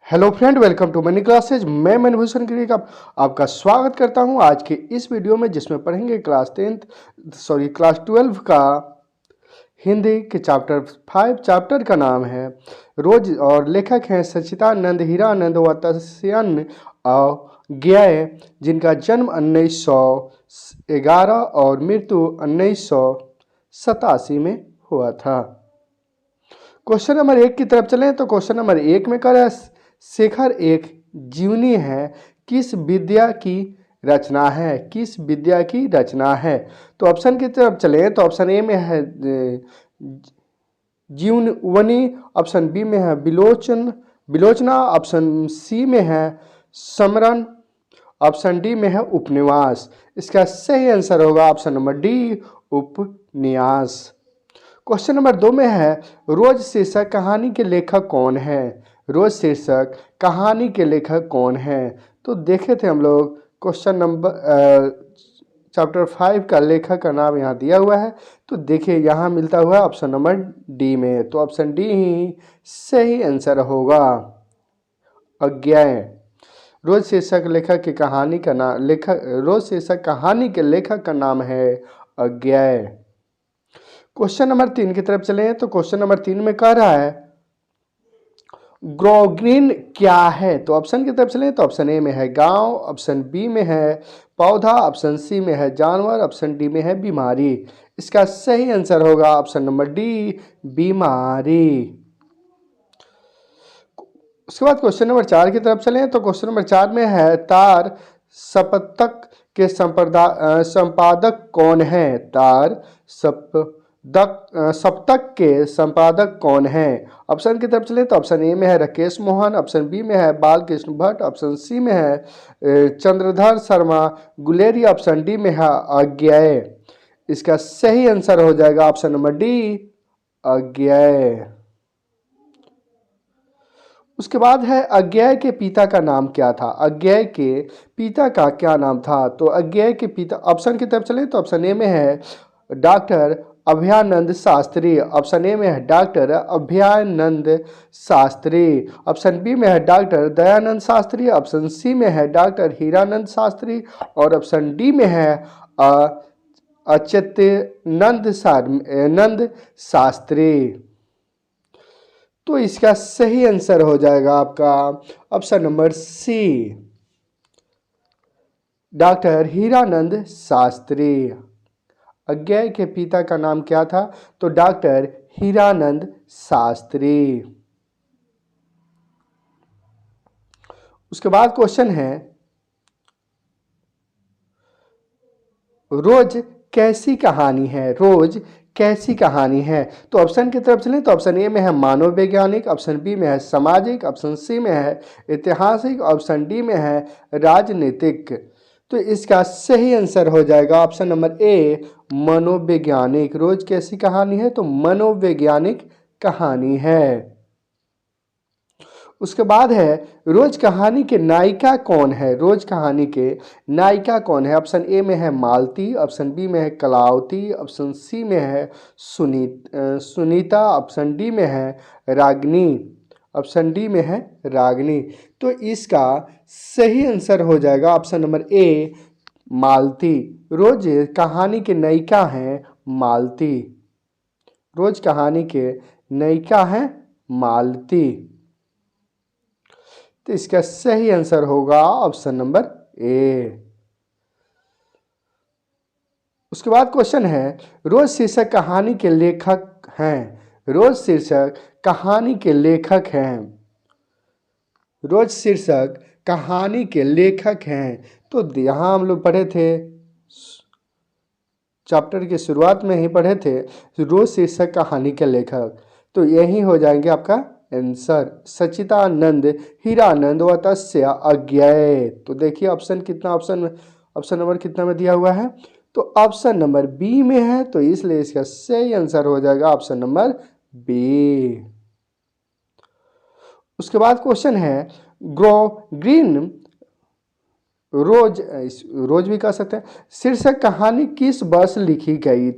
Hello friend, welcome to Mani classes. मैं मणिभूषण गिरी का आपका स्वागत करता हूं आज के इस वीडियो में, जिसमें पढ़ेंगे क्लास 12 का हिंदी के चैप्टर 5। चैप्टर का नाम है रोज और लेखक हैं सच्चिदानंद हीरानंद व तस्यन ज्ञेय, जिनका जन्म 1911 और मृत्यु 1987 में हुआ था। क्वेश्चन नंबर 1 की तरफ चलें तो क्वेश्चन नंबर 1 में कह रहा है शेखर एक जीवनी है, किस विद्या की रचना है? किस विद्या की रचना है? तो ऑप्शन की तरफ चलें तो ऑप्शन ए में है जीवनी, ऑप्शन बी में है विलोचना, ऑप्शन सी में है समरण, ऑप्शन डी में है उपन्यास। इसका सही आंसर होगा ऑप्शन नंबर डी, उपन्यास। क्वेश्चन नंबर 2 में है रोज शीर्षक कहानी के लेखक कौन है? रोज शीर्षक कहानी के लेखक कौन है? तो देखे थे हम लोग क्वेश्चन नंबर चैप्टर 5 का लेखक का नाम यहाँ दिया हुआ है। तो देखिए यहाँ मिलता हुआ है ऑप्शन नंबर डी में, तो ऑप्शन डी ही सही आंसर होगा। अज्ञेय। रोज शीर्षक लेखक की कहानी का नाम रोज शीर्षक कहानी के लेखक का नाम है अज्ञेय। क्वेश्चन नंबर 3 की तरफ चले तो क्वेश्चन नंबर 3 में कह रहा है ग्रोग्रीन क्या है? तो ऑप्शन की तरफ चले तो ऑप्शन ए में है गांव, ऑप्शन बी में है पौधा, ऑप्शन सी में है जानवर, ऑप्शन डी में है बीमारी। इसका सही आंसर होगा ऑप्शन नंबर डी, बीमारी। उसके बाद क्वेश्चन नंबर 4 की तरफ चले तो क्वेश्चन नंबर 4 में है तार सप्तक के संपादक कौन है? तार सप्तक के संपादक कौन है? ऑप्शन की तरफ चले तो ऑप्शन ए में है राकेश मोहन, ऑप्शन बी में है बालकृष्ण भट्ट, ऑप्शन सी में है चंद्रधर शर्मा गुलेरी, ऑप्शन डी में है अज्ञेय। इसका सही आंसर हो जाएगा ऑप्शन नंबर डी, अज्ञेय। उसके बाद है अज्ञेय के पिता का नाम क्या था? अज्ञेय के पिता का क्या नाम था? तो अज्ञेय के पिता, ऑप्शन की तरफ चले तो ऑप्शन ए में है doctor Abhayanand Shastri, option A में है doctor Abhayanand Shastri, option B में है doctor Dayanand Shastri, option C में है डॉक्टर हीरानंद शास्त्री और ऑप्शन डी में है अच्युतानंद शास्त्री। तो इसका सही आंसर हो जाएगा आपका option number C, doctor Hiranand Shastri. Agyeya के पिता का नाम क्या था? तो डॉक्टर हीरानंद शास्त्री। उसके बाद क्वेश्चन है रोज कैसी कहानी है? रोज कैसी कहानी है? तो ऑप्शन की तरफ चलें तो ऑप्शन ए में है मानव वैज्ञानिक, ऑप्शन बी में है सामाजिक, ऑप्शन सी में है ऐतिहासिक, ऑप्शन डी में है राजनीतिक। तो इसका सही आंसर हो जाएगा ऑप्शन नंबर ए, मनोवैज्ञानिक। रोज कैसी कहानी है? तो मनोवैज्ञानिक कहानी है। उसके बाद है रोज कहानी के नायिका कौन है? रोज कहानी के नायिका कौन है? ऑप्शन ए में है मालती, ऑप्शन बी में है कलावती, ऑप्शन सी में है सुनीता, ऑप्शन डी में है रागिनी, ऑप्शन डी में है रागिनी। तो इसका सही आंसर हो जाएगा ऑप्शन नंबर ए, मालती। रोज कहानी के नायिका हैं मालती। रोज कहानी के नायिका हैं मालती। तो इसका सही आंसर होगा ऑप्शन नंबर ए। उसके बाद क्वेश्चन है रोज शीर्षक कहानी के लेखक हैं? रोज शीर्षक कहानी के लेखक हैं। रोज शीर्षक कहानी के लेखक हैं। तो यहाँ हम लोग पढ़े थे, चैप्टर की शुरुआत में ही पढ़े थे रोज शीर्षक कहानी के लेखक। तो यही हो जाएंगे आपका आंसर, सच्चिदानंद हीरानंद व तस्य अज्ञेय। तो देखिए ऑप्शन नंबर कितना में दिया हुआ है? तो ऑप्शन नंबर बी में है, तो इसलिए इसका सही आंसर हो जाएगा ऑप्शन नंबर बी। उसके बाद क्वेश्चन है ग्रीन रोज भी कह सकते हैं। शीर्षक कहानी किस वर्ष लिखी गई?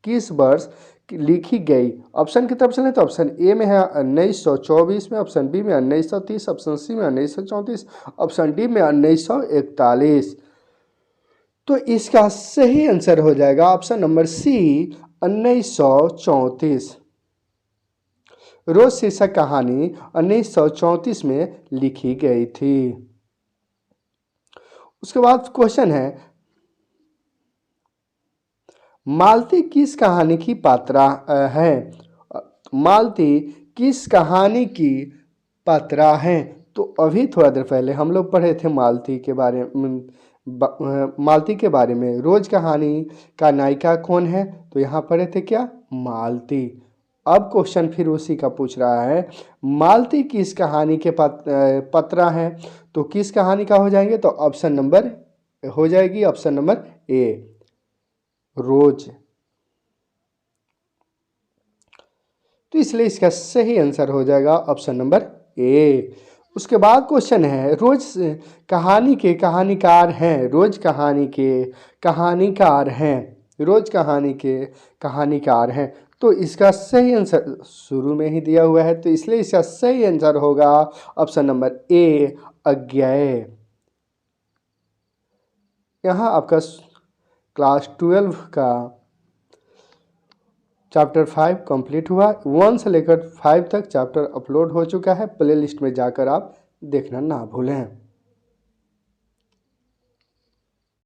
किस वर्ष लिखी गई। ऑप्शन की तरफ चले तो ऑप्शन ए में है 1924 में, ऑप्शन बी में 1930, ऑप्शन सी में 1934, ऑप्शन डी में 1941। तो इसका सही आंसर हो जाएगा ऑप्शन नंबर सी 1934। रोज शीर्षक कहानी 1934 में लिखी गई थी। उसके बाद क्वेश्चन है, मालती किस कहानी की पात्रा है? मालती किस कहानी की पात्रा है? तो अभी थोड़ा देर पहले हम लोग पढ़े थे मालती के बारे में, मालती के बारे में। रोज कहानी का नायिका कौन है? तो यहाँ पढ़े थे क्या? मालती। अब क्वेश्चन फिर उसी का पूछ रहा है, मालती किस कहानी के पत्रा है? तो किस कहानी का हो जाएंगे? तो ऑप्शन नंबर हो जाएगी ऑप्शन नंबर ए, रोज। तो इसलिए इसका सही आंसर हो जाएगा ऑप्शन नंबर ए। उसके बाद क्वेश्चन है, रोज कहानी के कहानीकार हैं। रोज कहानी के कहानीकार हैं। रोज कहानी के कहानीकार हैं। तो इसका सही आंसर शुरू में ही दिया हुआ है, तो इसलिए इसका सही आंसर होगा ऑप्शन नंबर ए, अज्ञेय। यहाँ आपका क्लास 12 का चैप्टर 5 कंप्लीट हुआ। 1 से लेकर 5 तक चैप्टर अपलोड हो चुका है, प्ले लिस्ट में जाकर आप देखना ना भूलें।